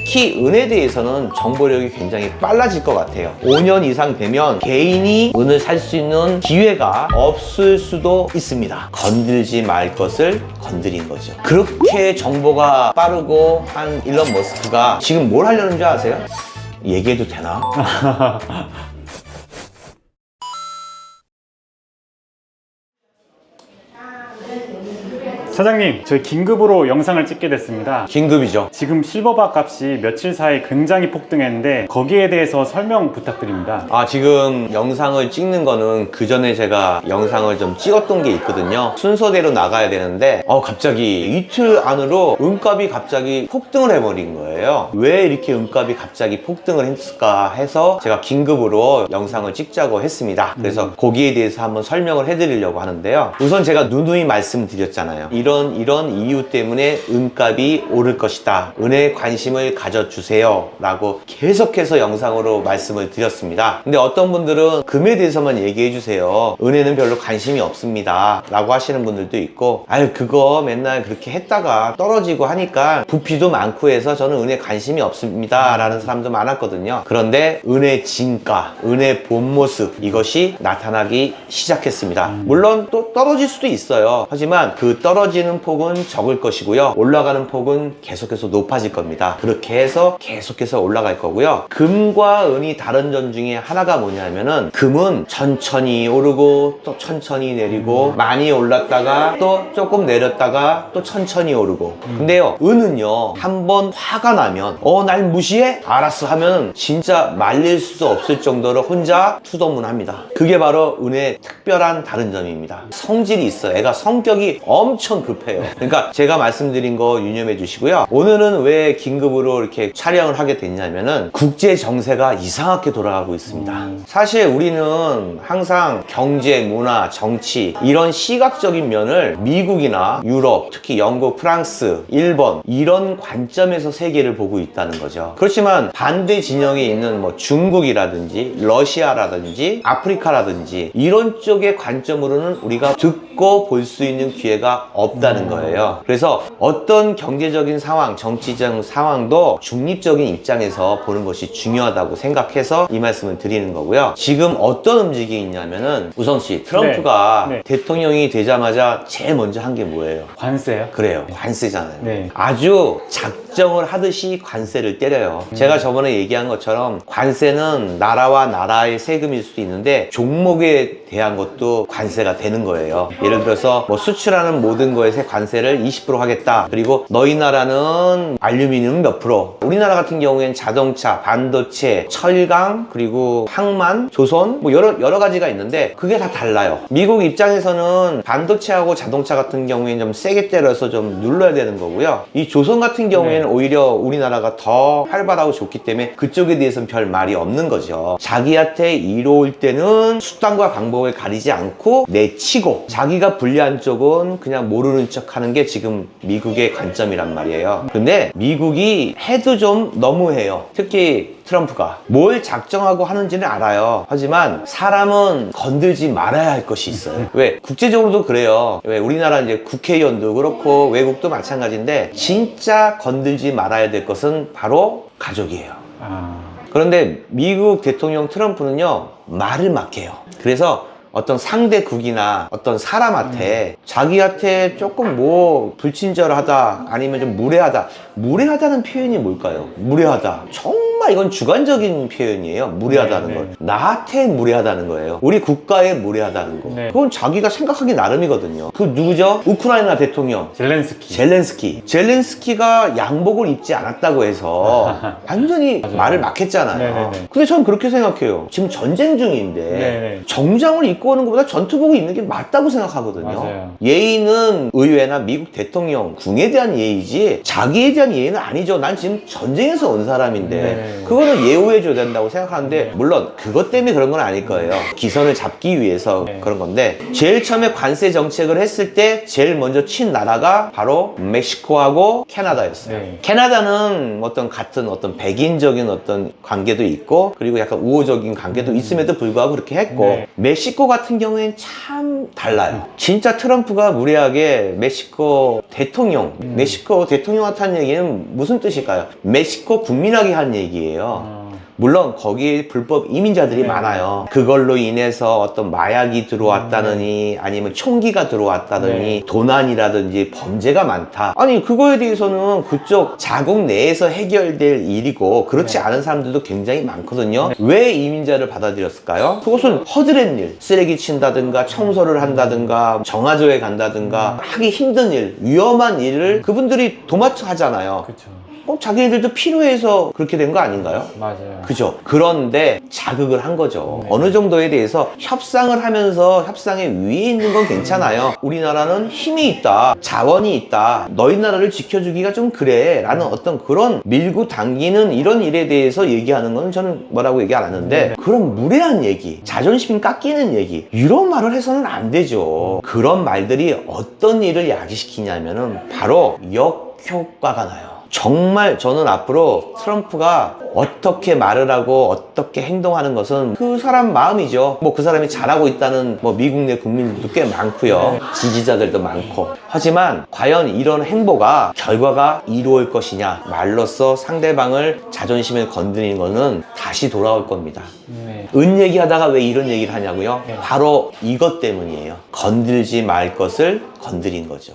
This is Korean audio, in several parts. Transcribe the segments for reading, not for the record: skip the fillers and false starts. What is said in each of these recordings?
특히 은에 대해서는 정보력이 굉장히 빨라질 것 같아요. 5년 이상 되면 개인이 은을 살 수 있는 기회가 없을 수도 있습니다. 건들지 말 것을 건드린 거죠. 그렇게 정보가 빠르고 한 일론 머스크가 지금 뭘 하려는 줄 아세요? 얘기해도 되나? 사장님, 저희 긴급으로 영상을 찍게 됐습니다. 긴급이죠. 지금 실버바 값이 며칠 사이 굉장히 폭등했는데 거기에 대해서 설명 부탁드립니다. 지금 영상을 찍는 거는 그 전에 제가 영상을 좀 찍었던 게 있거든요. 순서대로 나가야 되는데 갑자기 이틀 안으로 은값이 갑자기 폭등을 해버린 거예요. 왜 이렇게 은값이 갑자기 폭등을 했을까 해서 제가 긴급으로 영상을 찍자고 했습니다. 그래서 거기에 대해서 한번 설명을 해드리려고 하는데요. 우선 제가 누누이 말씀드렸잖아요. 이런 이유 때문에 은값이 오를 것이다. 은에 관심을 가져주세요. 라고 계속해서 영상으로 말씀을 드렸습니다. 근데 어떤 분들은 금에 대해서만 얘기해 주세요. 은에는 별로 관심이 없습니다. 라고 하시는 분들도 있고, 그거 맨날 그렇게 했다가 떨어지고 하니까 부피도 많고 해서 저는 은에 관심이 없습니다. 라는 사람도 많았거든요. 그런데 은의 진가, 은의 본 모습, 이것이 나타나기 시작했습니다. 물론 또 떨어질 수도 있어요. 하지만 그 떨어지는 폭은 적을 것이고요. 올라가는 폭은 계속해서 높아질 겁니다. 그렇게 해서 계속해서 올라갈 거고요. 금과 은이 다른 점 중에 하나가 뭐냐면은 금은 천천히 오르고 또 천천히 내리고 많이 올랐다가 또 조금 내렸다가 또 천천히 오르고 근데요, 은은요, 한번 화가 나면 날 무시해? 알았어 하면 진짜 말릴 수도 없을 정도로 혼자 투도문합니다. 그게 바로 은의 특별한 다른 점입니다. 성질이 있어요. 애가 성격이 엄청 급해요. 그러니까 제가 말씀드린 거 유념해 주시고요. 오늘은 왜 긴급으로 이렇게 촬영을 하게 됐냐면은 국제 정세가 이상하게 돌아가고 있습니다. 사실 우리는 항상 경제, 문화, 정치 이런 시각적인 면을 미국이나 유럽, 특히 영국, 프랑스, 일본 이런 관점에서 세계를 보고 있다는 거죠. 그렇지만 반대 진영에 있는 뭐 중국이라든지 러시아라든지 아프리카라든지 이런 쪽의 관점으로는 우리가 듣고 볼 수 있는 기회가 없다는 거예요. 그래서 어떤 경제적인 상황, 정치적 상황도 중립적인 입장에서 보는 것이 중요하다고 생각해서 이 말씀을 드리는 거고요. 지금 어떤 움직임이 있냐면은 우선 씨, 트럼프가 네. 대통령이 되자마자 제일 먼저 한 게 뭐예요? 관세요? 그래요. 관세잖아요. 네. 아주 작정을 하듯이 관세를 때려요. 제가 저번에 얘기한 것처럼 관세는 나라와 나라의 세금일 수도 있는데 종목에 대한 것도 관세가 되는 거예요. 예를 들어서 뭐 수출하는 모든 거에 관세를 20% 하겠다. 그리고 너희 나라는 알루미늄 몇 프로, 우리나라 같은 경우에는 자동차, 반도체, 철강, 그리고 항만, 조선 뭐 여러 가지가 있는데 그게 다 달라요. 미국 입장에서는 반도체하고 자동차 같은 경우에는 좀 세게 때려서 좀 눌러야 되는 거고요. 이 조선 같은 경우에는 오히려 우리나라가 더 활발하고 좋기 때문에 그쪽에 대해서는 별 말이 없는 거죠. 자기한테 이로울 때는 수단과 방법을 가리지 않고 내치고 자기가 불리한 쪽은 그냥 모르는 척 하는 게 지금 미국의 관점이란 말이에요. 근데 미국이 해도 좀 너무해요. 특히 트럼프가 뭘 작정하고 하는지는 알아요. 하지만 사람은 건들지 말아야 할 것이 있어요. 왜? 국제적으로도 그래요. 왜? 우리나라 이제 국회의원도 그렇고 외국도 마찬가지인데 진짜 건들지 말아야 될 것은 바로 가족이에요. 그런데 미국 대통령 트럼프는요, 말을 막 해요. 그래서 어떤 상대국이나 어떤 사람한테 자기한테 조금 뭐 불친절하다 아니면 좀 무례하다. 무례하다는 표현이 뭘까요? 무례하다. 정말 이건 주관적인 표현이에요. 무례하다는 걸. 나한테 무례하다는 거예요. 우리 국가에 무례하다는 거. 그건 자기가 생각하기 나름이거든요. 그 누구죠? 우크라이나 대통령 젤렌스키가 양복을 입지 않았다고 해서 완전히 말을 막 했잖아요. 근데 전 그렇게 생각해요. 지금 전쟁 중인데 정장을 입고 오는 것보다 전투복을 입는 게 맞다고 생각하거든요. 예의는 의회나 미국 대통령 궁에 대한 예의지 자기에 대한 예의는 아니죠. 난 지금 전쟁에서 온 사람인데 그거는 예우해줘야 된다고 생각하는데 물론 그것 때문에 그런 건 아닐 거예요. 기선을 잡기 위해서 그런 건데 제일 처음에 관세 정책을 했을 때 제일 먼저 친 나라가 바로 멕시코하고 캐나다였어요. 캐나다는 어떤 같은 어떤 백인적인 어떤 관계도 있고 그리고 약간 우호적인 관계도 있음에도 불구하고 그렇게 했고 멕시코 같은 경우에는 참 달라요. 진짜 트럼프가 무례하게 멕시코 대통령 멕시코 대통령한테 한 얘기는 무슨 뜻일까요? 멕시코 국민에게 한 얘기예요. 물론 거기에 불법 이민자들이 많아요. 그걸로 인해서 어떤 마약이 들어왔다느니 아니면 총기가 들어왔다느니 도난이라든지 범죄가 많다. 아니 그거에 대해서는 그쪽 자국 내에서 해결될 일이고 그렇지 않은 사람들도 굉장히 많거든요. 왜 이민자를 받아들였을까요? 그것은 허드렛 일, 쓰레기 친다든가 청소를 한다든가 정화조에 간다든가 하기 힘든 일, 위험한 일을 그분들이 도맡아 하잖아요. 그쵸. 자기네들도 필요해서 그렇게 된 거 아닌가요? 맞아요. 그죠? 그런데 자극을 한 거죠. 어느 정도에 대해서 협상을 하면서 협상의 위에 있는 건 괜찮아요. 우리나라는 힘이 있다, 자원이 있다, 너희 나라를 지켜주기가 좀 그래 라는 어떤 그런 밀고 당기는 이런 일에 대해서 얘기하는 건 저는 뭐라고 얘기 안 하는데 그런 무례한 얘기, 자존심 깎이는 얘기 이런 말을 해서는 안 되죠. 그런 말들이 어떤 일을 야기시키냐면은 바로 역효과가 나요. 정말 저는 앞으로 트럼프가 어떻게 말을 하고 어떻게 행동하는 것은 그 사람 마음이죠. 뭐 그 사람이 잘하고 있다는 뭐 미국 내 국민들도 꽤 많고요. 지지자들도 많고. 하지만 과연 이런 행보가 결과가 이루어질 것이냐 말로써 상대방을 자존심을 건드리는 거는 다시 돌아올 겁니다. 은 얘기하다가 왜 이런 얘기를 하냐고요? 바로 이것 때문이에요. 건들지 말 것을 건드린 거죠.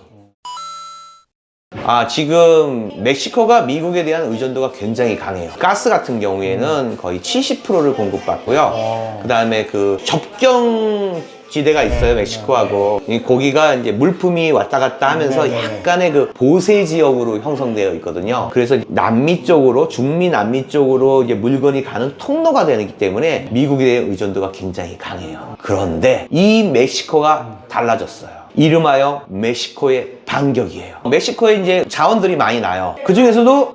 지금 멕시코가 미국에 대한 의존도가 굉장히 강해요. 가스 같은 경우에는 거의 70%를 공급받고요. 그 다음에 그 접경 지대가 있어요, 멕시코하고. 거기가 이제 물품이 왔다 갔다 하면서 약간의 그 보세 지역으로 형성되어 있거든요. 그래서 남미 쪽으로, 중미 남미 쪽으로 이제 물건이 가는 통로가 되기 때문에 미국에 대한 의존도가 굉장히 강해요. 그런데 이 멕시코가 달라졌어요. 이름하여 멕시코의 반격이에요. 멕시코에 이제 자원들이 많이 나요. 그 중에서도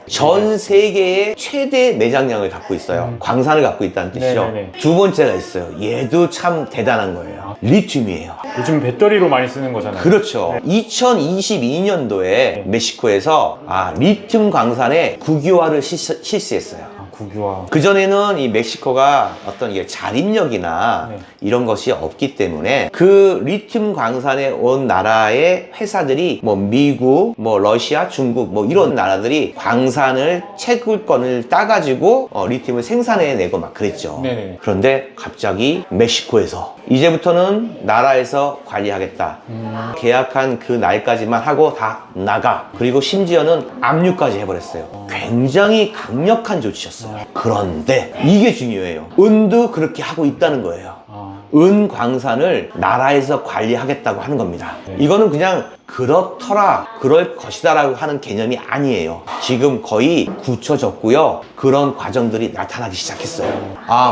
전 세계의 최대 매장량을 갖고 있어요. 광산을 갖고 있다는 뜻이죠. 두 번째가 있어요. 얘도 참 대단한 거예요. 리튬이에요. 요즘 배터리로 많이 쓰는 거잖아요. 그렇죠. 2022년도에 멕시코에서 리튬 광산의 국유화를 실시했어요. 국유화. 그전에는 이 멕시코가 어떤 이게 자립력이나 이런 것이 없기 때문에 그 리튬 광산에 온 나라의 회사들이 뭐 미국, 뭐 러시아, 중국 뭐 이런 나라들이 광산을 채굴권을 따가지고 리튬을 생산해내고 막 그랬죠. 그런데 갑자기 멕시코에서 이제부터는 나라에서 관리하겠다. 계약한 그 날까지만 하고 다 나가. 그리고 심지어는 압류까지 해버렸어요. 굉장히 강력한 조치였어요. 그런데 이게 중요해요. 은도 그렇게 하고 있다는 거예요. 은 광산을 나라에서 관리하겠다고 하는 겁니다. 이거는 그냥 그렇더라, 그럴 것이다 라고 하는 개념이 아니에요. 지금 거의 굳혀졌고요. 그런 과정들이 나타나기 시작했어요.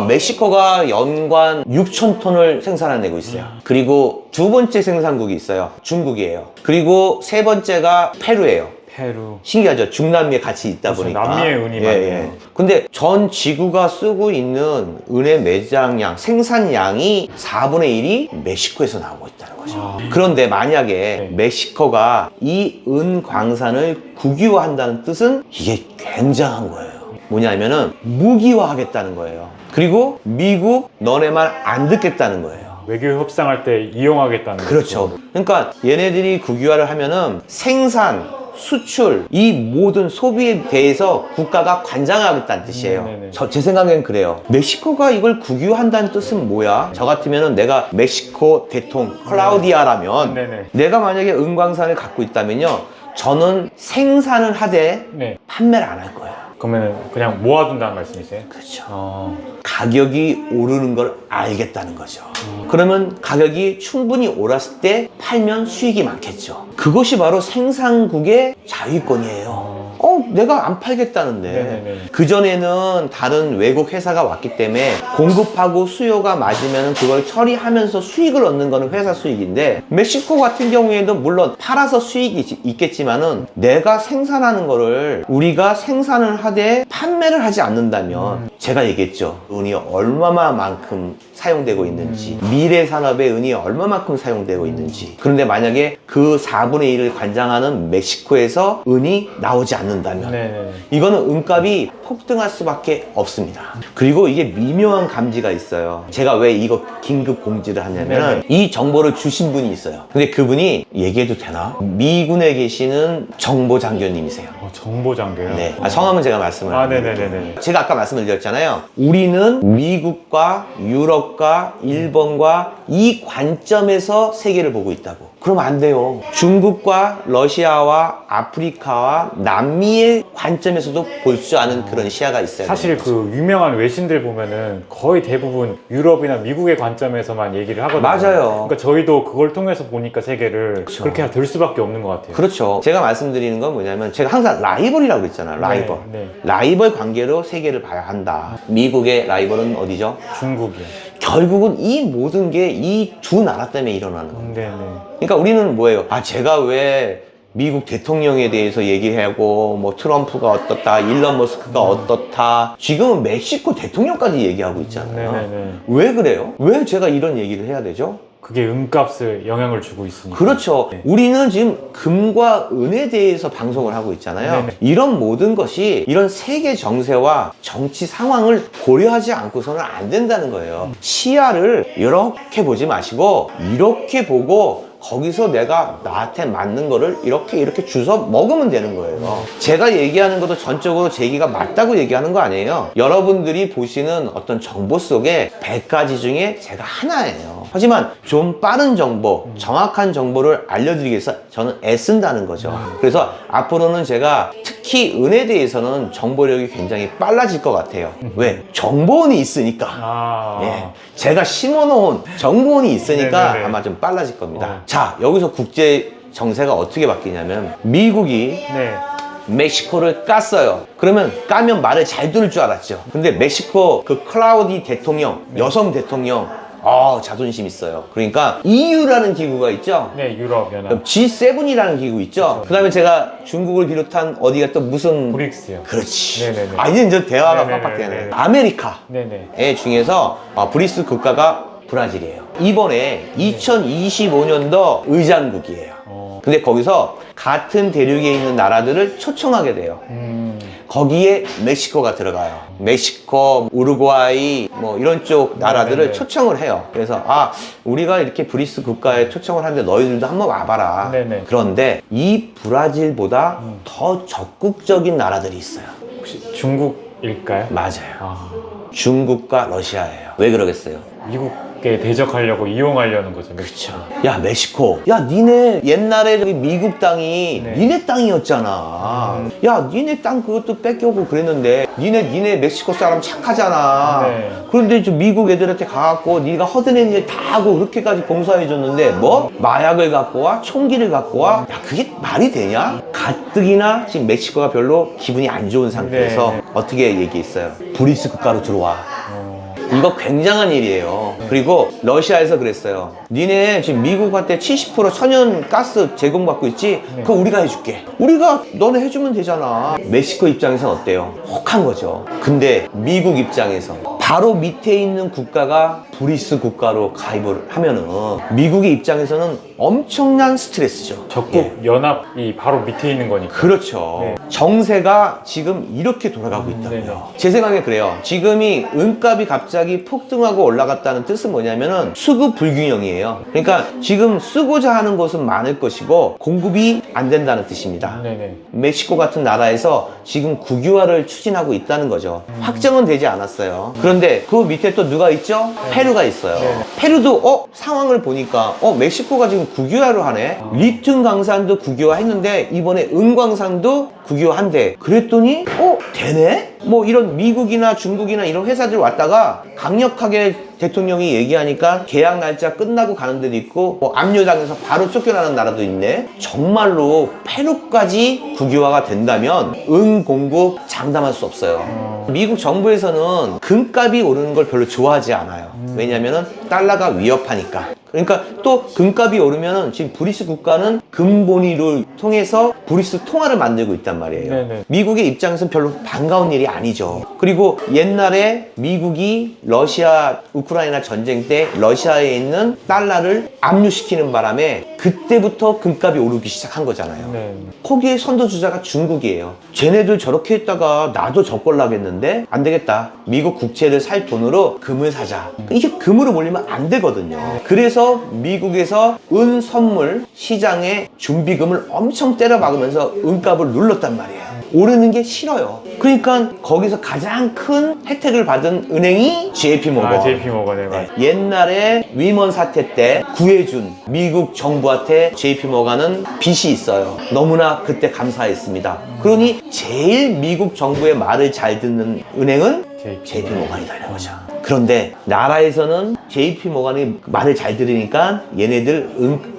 멕시코가 연간 6,000톤을 생산해내고 있어요. 그리고 두 번째 생산국이 있어요. 중국이에요. 그리고 세 번째가 페루예요. 페루. 신기하죠? 중남미에 같이 있다 보니까. 남미의 은이 많네요. 근데 전 지구가 쓰고 있는 은의 매장량, 생산량이 4분의 1이 멕시코에서 나오고 있다는 거죠. 그런데 만약에 멕시코가 이 은 광산을 국유화한다는 뜻은 이게 굉장한 거예요. 뭐냐면은 무기화하겠다는 거예요. 그리고 미국 너네 말 안 듣겠다는 거예요. 외교 협상할 때 이용하겠다는 그렇죠. 거죠. 그러니까 얘네들이 국유화를 하면은 생산, 수출, 이 모든 소비에 대해서 국가가 관장하겠다는 뜻이에요. 제 생각엔 그래요. 멕시코가 이걸 국유한다는 뜻은 뭐야? 저 같으면 내가 멕시코 대통령 클라우디아라면 내가 만약에 은광산을 갖고 있다면요, 저는 생산을 하되 판매를 안 할 거예요. 그러면 그냥 모아둔다는 말씀이세요? 그렇죠. 가격이 오르는 걸 알겠다는 거죠. 그러면 가격이 충분히 오랐을 때 팔면 수익이 많겠죠. 그것이 바로 생산국의 자위권이에요. 내가 안 팔겠다는데. 네네네. 그전에는 다른 외국 회사가 왔기 때문에 공급하고 수요가 맞으면 그걸 처리하면서 수익을 얻는 거는 회사 수익인데, 멕시코 같은 경우에도 물론 팔아서 수익이 있겠지만은 내가 생산하는 거를 우리가 생산을 하되 판매를 하지 않는다면 제가 얘기했죠. 은이 얼마만큼 사용되고 있는지, 미래 산업의 은이 얼마만큼 사용되고 있는지. 그런데 만약에 그 4분의 1을 관장하는 멕시코에서 은이 나오지 않는다면 네네. 이거는 은값이 폭등할 수밖에 없습니다. 그리고 이게 미묘한 감지가 있어요. 제가 왜 이거 긴급 공지를 하냐면, 이 정보를 주신 분이 있어요. 근데 그분이 얘기해도 되나? 미군에 계시는 정보장교님이세요. 정보장교요? 네. 성함은 제가 말씀을 네네네네. 제가 아까 말씀을 드렸잖아요. 우리는 미국과 유럽과 일본과 이 관점에서 세계를 보고 있다고. 그럼 안 돼요. 중국과 러시아와 아프리카와 남미의 관점에서도 볼 수 않은 그런 시야가 있어요. 사실 그 유명한 외신들 보면은 거의 대부분 유럽이나 미국의 관점에서만 얘기를 하거든요. 맞아요. 그러니까 저희도 그걸 통해서 보니까 세계를 그렇죠. 그렇게 될 수밖에 없는 것 같아요. 그렇죠. 제가 말씀드리는 건 뭐냐면, 제가 항상 라이벌이라고 그랬잖아요. 라이벌. 네. 라이벌 관계로 세계를 봐야 한다. 미국의 라이벌은 어디죠? 중국이요. 결국은 이 모든 게 이 두 나라 때문에 일어나는 겁니다. 네네. 그러니까 우리는 뭐예요? 제가 왜 미국 대통령에 대해서 얘기하고, 뭐 트럼프가 어떻다, 일론 머스크가 어떻다, 지금은 멕시코 대통령까지 얘기하고 있잖아요. 네네네. 왜 그래요? 왜 제가 이런 얘기를 해야 되죠? 그게 은값을 영향을 주고 있으니까. 그렇죠. 네. 우리는 지금 금과 은에 대해서 방송을 하고 있잖아요. 네네. 이런 모든 것이 이런 세계 정세와 정치 상황을 고려하지 않고서는 안 된다는 거예요. 시야를 이렇게 보지 마시고 이렇게 보고, 거기서 내가 나한테 맞는 거를 이렇게 주워 먹으면 되는 거예요. 제가 얘기하는 것도 전적으로 제 얘기가 맞다고 얘기하는 거 아니에요. 여러분들이 보시는 어떤 정보 속에 100가지 중에 제가 하나예요. 하지만 좀 빠른 정보, 정확한 정보를 알려드리기 위해서 저는 애쓴다는 거죠. 그래서 앞으로는 제가 특히 은에 대해서는 정보력이 굉장히 빨라질 것 같아요. 왜? 정보원이 있으니까. 예, 제가 심어놓은 정보원이 있으니까 네네네. 아마 좀 빨라질 겁니다. 자, 여기서 국제 정세가 어떻게 바뀌냐면, 미국이 네. 멕시코를 깠어요. 그러면 까면 말을 잘 들을 줄 알았죠. 근데 멕시코 그 클라우디 대통령, 여성 대통령, 자존심 있어요. 그러니까 EU라는 기구가 있죠. 네, 유럽 연합. G7이라는 기구 있죠. 그 다음에 제가 중국을 비롯한 어디가 또 무슨 브릭스요. 그렇지. 네네네. 이제 이제 대화가 네네네. 빡빡되네. 네네. 아메리카 네네. 중에서 브리스 국가가 브라질이에요. 이번에 2025년도 의장국이에요. 근데 거기서 같은 대륙에 있는 나라들을 초청하게 돼요. 거기에 멕시코가 들어가요. 멕시코, 우루과이 뭐 이런 쪽 나라들을 네네. 초청을 해요. 그래서 우리가 이렇게 브리스 국가에 초청을 하는데 너희들도 한번 와봐라. 네네. 그런데 이 브라질보다 더 적극적인 나라들이 있어요. 혹시 중국일까요? 맞아요. 중국과 러시아예요. 왜 그러겠어요? 미국에 대적하려고 이용하려는 거죠. 그렇죠. 야, 멕시코. 야, 니네 옛날에 저기 미국 땅이 네. 니네 땅이었잖아. 야, 니네 땅 그것도 뺏겨오고 그랬는데 니네 멕시코 사람 착하잖아. 네. 그런데 저 미국 애들한테 가갖고 네가 허드렛 일 다 하고 그렇게까지 봉사해줬는데 뭐? 마약을 갖고 와? 총기를 갖고 와? 야, 그게 말이 되냐? 가뜩이나 지금 멕시코가 별로 기분이 안 좋은 상태에서 네. 어떻게 얘기했어요? 브리스 국가로 들어와. 이거 굉장한 일이에요. 그리고 러시아에서 그랬어요. 니네 지금 미국한테 70% 천연 가스 제공받고 있지? 그거 우리가 해줄게. 우리가 너네 해주면 되잖아. 멕시코 입장에서는 어때요? 혹한 거죠. 근데 미국 입장에서 바로 밑에 있는 국가가 브리스 국가로 가입을 하면은 미국의 입장에서는 엄청난 스트레스죠. 적국 연합이 바로 밑에 있는 거니까. 그렇죠. 네. 정세가 지금 이렇게 돌아가고 있다고요. 네네. 제 생각에 그래요. 지금이 은값이 갑자기 폭등하고 올라갔다는 뜻은 뭐냐면은 수급 불균형이에요. 그러니까 지금 쓰고자 하는 것은 많을 것이고 공급이 안 된다는 뜻입니다. 네네. 멕시코 같은 나라에서 지금 국유화를 추진하고 있다는 거죠. 확정은 되지 않았어요. 그런데 그 밑에 또 누가 있죠? 페루가 있어요. 네네. 페루도 상황을 보니까 멕시코가 지금 국유화를 하네. 리튬 강산도 국유화 했는데 이번에 은광산도 국유화 한대. 그랬더니 되네? 뭐 이런 미국이나 중국이나 이런 회사들 왔다가 강력하게 대통령이 얘기하니까 계약 날짜 끝나고 가는 데도 있고 뭐 압류당해서 바로 쫓겨나는 나라도 있네. 정말로 페루까지 국유화가 된다면 은 공급 장담할 수 없어요. 미국 정부에서는 금값이 오르는 걸 별로 좋아하지 않아요. 왜냐면은 달러가 위협하니까. 그러니까 또 금값이 오르면은 지금 브리스 국가는 금본위를 통해서 브리스 통화를 만들고 있단 말이에요. 네네. 미국의 입장에서는 별로 반가운 일이 아니죠. 그리고 옛날에 미국이 러시아 우크라이나 전쟁 때 러시아에 있는 달러를 압류시키는 바람에 그때부터 금값이 오르기 시작한 거잖아요. 네. 거기에 선도주자가 중국이에요. 쟤네들 저렇게 했다가 나도 저꼴라겠는데 안 되겠다. 미국 국채를 살 돈으로 금을 사자. 이게 금으로 몰리면 안 되거든요. 그래서 미국에서 은 선물 시장에 준비금을 엄청 때려 박으면서 은값을 눌렀단 말이에요. 오르는 게 싫어요. 그러니까 거기서 가장 큰 혜택을 받은 은행이 JP모건. JP모건에 네. 옛날에 위먼 사태 때 구해준 미국 정부한테 JP모건은 빚이 있어요. 너무나 그때 감사했습니다. 그러니 제일 미국 정부의 말을 잘 듣는 은행은 JP모건이다 이런 거죠. 그런데 나라에서는 JP모건이 말을 잘 들으니까 얘네들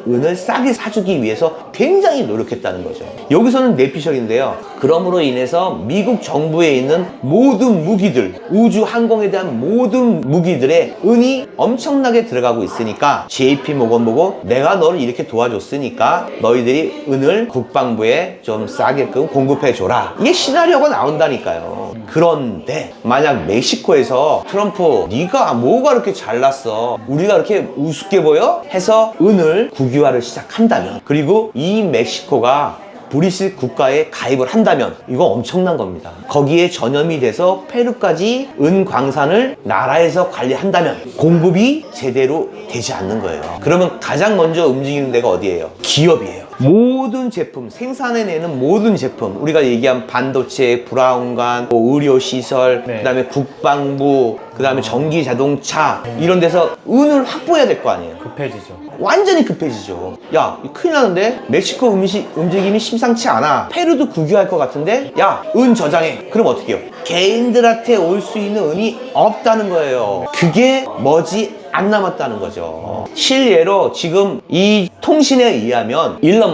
은을 싸게 사주기 위해서 굉장히 노력했다는 거죠. 여기서는 내피셜인데요. 그럼으로 인해서 미국 정부에 있는 모든 무기들, 우주 항공에 대한 모든 무기들의 은이 엄청나게 들어가고 있으니까 JP모건 보고 내가 너를 이렇게 도와줬으니까 너희들이 은을 국방부에 좀 싸게끔 공급해줘라. 이게 시나리오가 나온다니까요. 그런데 만약 멕시코에서 트럼프 네가 뭐가 그렇게 잘났어? 우리가 그렇게 우습게 보여? 해서 은을 국유화를 시작한다면, 그리고 이 멕시코가 브리스 국가에 가입을 한다면 이거 엄청난 겁니다. 거기에 전염이 돼서 페루까지 은 광산을 나라에서 관리한다면 공급이 제대로 되지 않는 거예요. 그러면 가장 먼저 움직이는 데가 어디예요? 기업이에요. 모든 제품, 생산해내는 모든 제품, 우리가 얘기한 반도체, 브라운관, 뭐 의료시설, 네. 그 다음에 국방부, 그 다음에 전기자동차, 이런 데서 은을 확보해야 될 거 아니에요. 급해지죠. 완전히 급해지죠. 야, 큰일 나는데? 멕시코 움직임이 심상치 않아. 페루도 국유할 것 같은데? 야, 은 저장해. 그럼 어떻게 해요? 개인들한테 올 수 있는 은이 없다는 거예요. 그게 뭐지? 안 남았다는 거죠. 실례로 지금 이 통신에 의하면 일론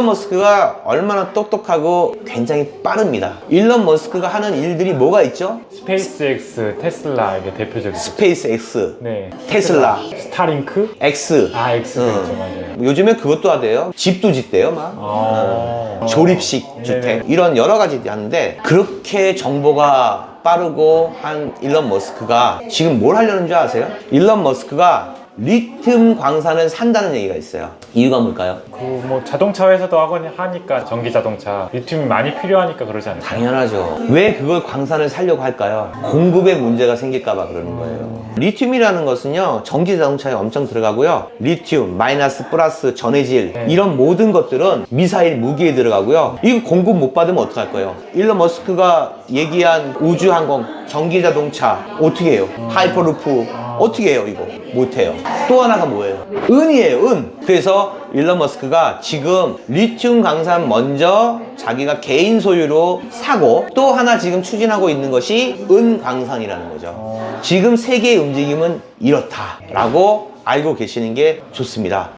머스크가 얼마나 똑똑하고 굉장히 빠릅니다. 일론 머스크가 하는 일들이 뭐가 있죠? 스페이스X, 테슬라 이게 대표적이죠. 스페이스 X, 네. 테슬라, 스타링크? X. X 있죠, 맞아요. 요즘에 그것도 하대요. 집도 짓대요, 막. 조립식 주택. 네네. 이런 여러 가지 하는데, 그렇게 정보가 빠르고 한 일론 머스크가 지금 뭘 하려는 줄 아세요? 일론 머스크가 리튬 광산을 산다는 얘기가 있어요. 이유가 뭘까요? 그 뭐 자동차 회사도 하니까 전기 자동차 리튬이 많이 필요하니까 그러지 않을까요? 당연하죠. 왜 그걸 광산을 살려고 할까요? 공급에 문제가 생길까봐 그러는 거예요. 리튬이라는 것은요, 전기 자동차에 엄청 들어가고요. 리튬, 마이너스, 플러스, 전해질, 이런 모든 것들은 미사일 무기에 들어가고요. 이거 공급 못 받으면 어떡할 거예요? 일론 머스크가 얘기한 우주항공, 전기 자동차 어떻게 해요? 하이퍼루프 어떻게 해요? 이거 못해요. 또 하나가 뭐예요? 은이에요, 은. 그래서 일론 머스크가 지금 리튬 광산 먼저 자기가 개인 소유로 사고, 또 하나 지금 추진하고 있는 것이 은 광산이라는 거죠. 지금 세계의 움직임은 이렇다라고 알고 계시는 게 좋습니다.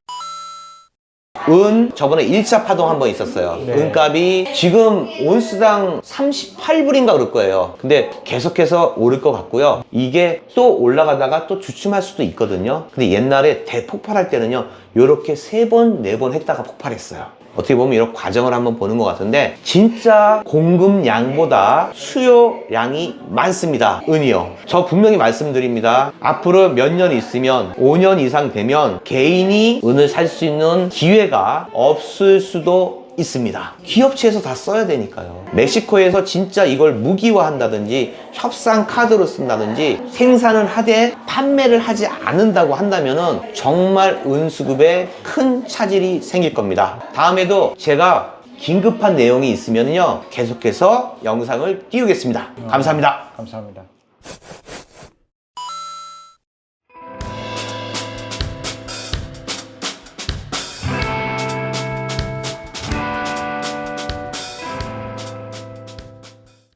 은 저번에 1차 파동 한번 있었어요. 네. 은값이 지금 온스당 38불인가 그럴 거예요. 근데 계속해서 오를 것 같고요. 이게 또 올라가다가 또 주춤할 수도 있거든요. 근데 옛날에 대폭발할 때는요, 요렇게 3번, 4번 했다가 폭발했어요. 어떻게 보면 이런 과정을 한번 보는 것 같은데, 진짜 공급량보다 수요량이 많습니다. 은이요. 저 분명히 말씀드립니다. 앞으로 몇 년 있으면 5년 이상 되면 개인이 은을 살 수 있는 기회가 없을 수도 있습니다. 기업체에서 다 써야 되니까요. 멕시코에서 진짜 이걸 무기화한다든지 협상 카드로 쓴다든지 생산을 하되 판매를 하지 않는다고 한다면은 정말 은수급에 큰 차질이 생길 겁니다. 다음에도 제가 긴급한 내용이 있으면요, 계속해서 영상을 띄우겠습니다. 감사합니다. 감사합니다.